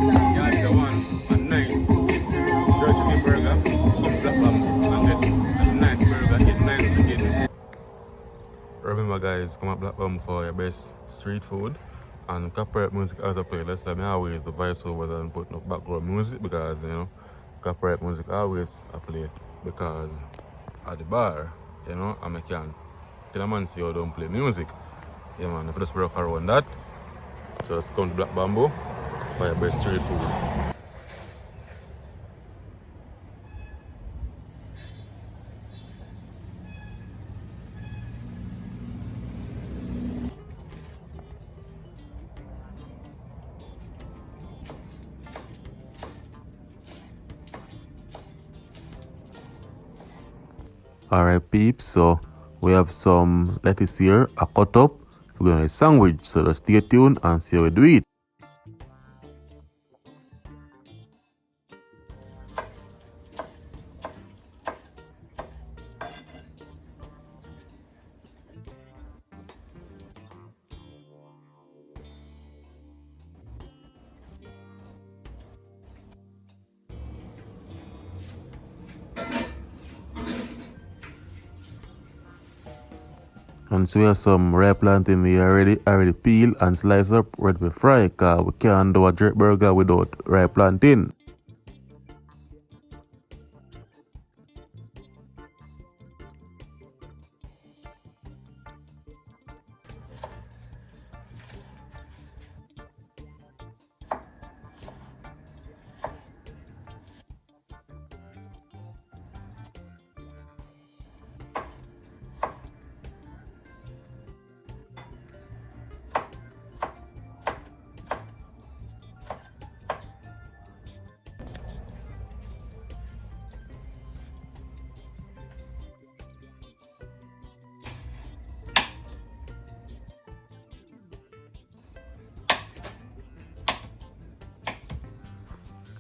Yeah, the one, a nice jerk chicken burger from Black Bamboo and get a nice burger, get nice chicken. Remember guys, come at Black Bamboo for your best street food and corporate music out of play. That's why I always the voiceovers and put no background music because you know corporate music always a play because at the bar, you know, and I can't tell a man see how don't play music. Yeah man, if you just work around that. So let's come to Black Bamboo for your best street food. Alright peeps, so we have some lettuce here, a cut up. We're gonna sandwich, so just stay tuned and see how we do it. And so we have some ripe plantain here already peeled and sliced up, ready to fry, cause we can't do a jerk burger without ripe plantain.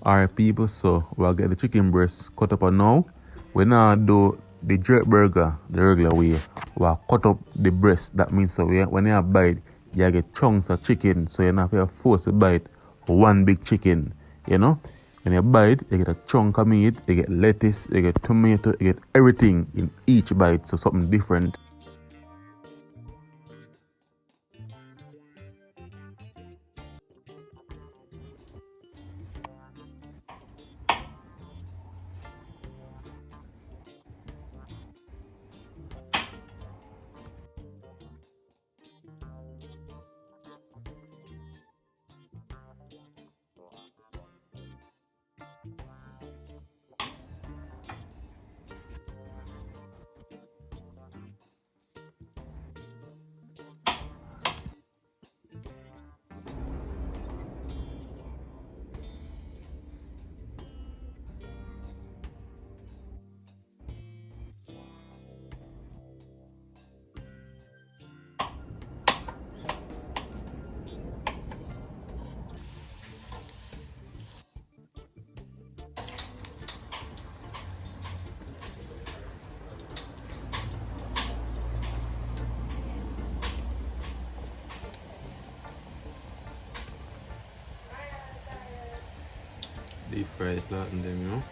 Alright people, so we'll get the chicken breast cut up now. We now do the jerk burger the regular way. We'll cut up the breast. That means so when you bite, you get chunks of chicken. So you don't have to force a bite one big chicken. You know? When you bite, you get a chunk of meat, you get lettuce, you get tomato, you get everything in each bite. So something different. Deep fried flatten them, you know.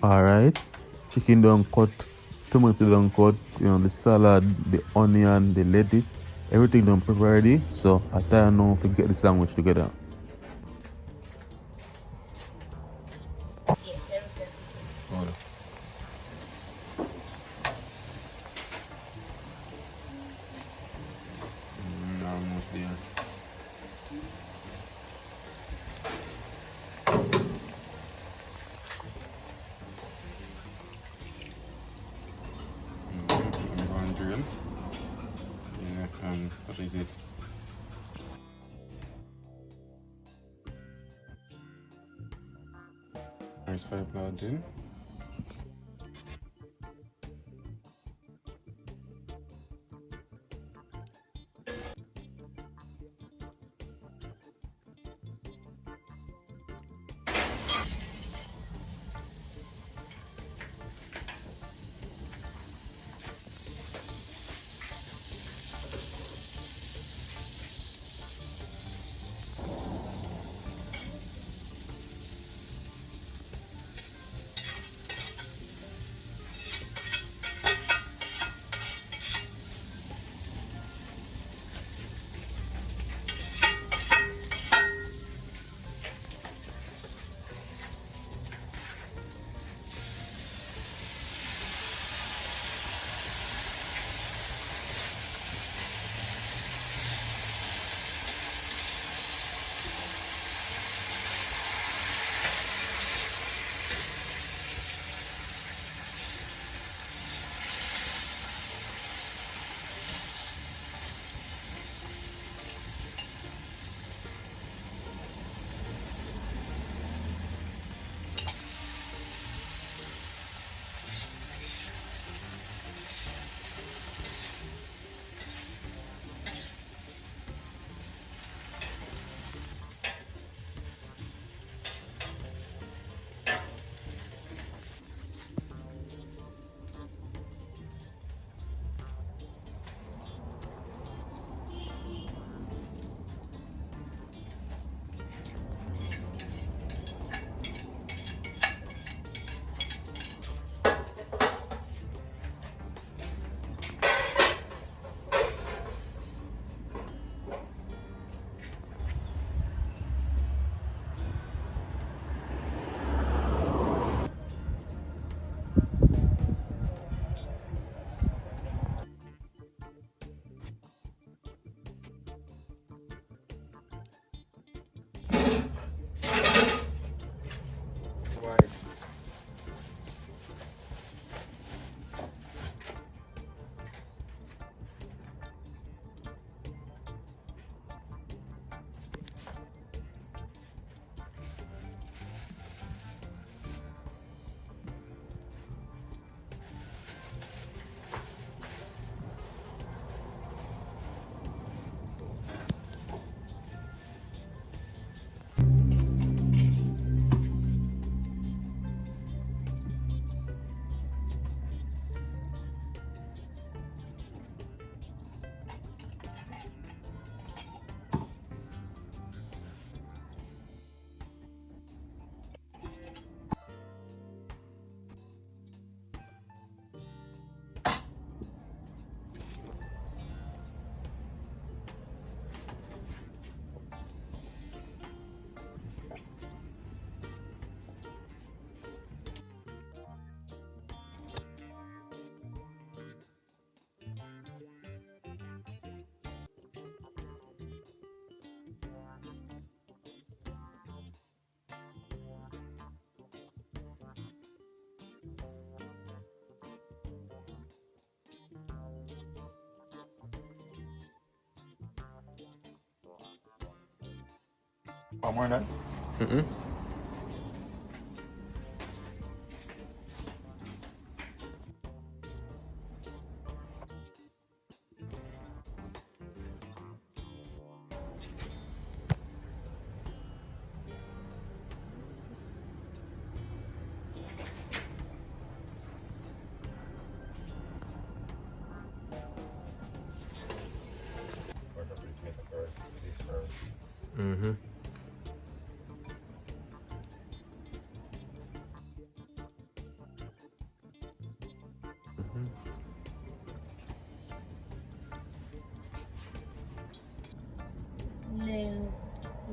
Alright, chicken done cut, tomato done cut, you know, the salad, the onion, the lettuce, everything done prepared ready. So I try now to get the sandwich together. French fry plantain. One more than? Mm-mm. Mm-hmm. No,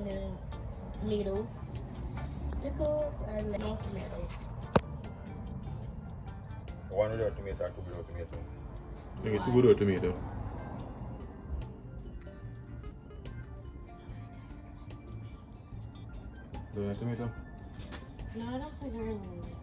no. Tomatoes. Pickles and no tomatoes. One without tomato and two without tomato. You get two good tomato. Do you want tomato? No, I don't think I really need it.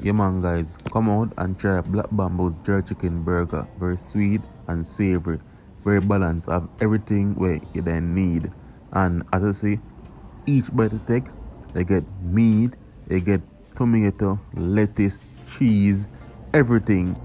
Yeah man guys, come out and try Black Bamboo's jerk chicken burger. Very sweet and savory. Very balanced. Have everything where you then need. And as I say, each bite you take, they get meat, they get tomato, lettuce, cheese, everything.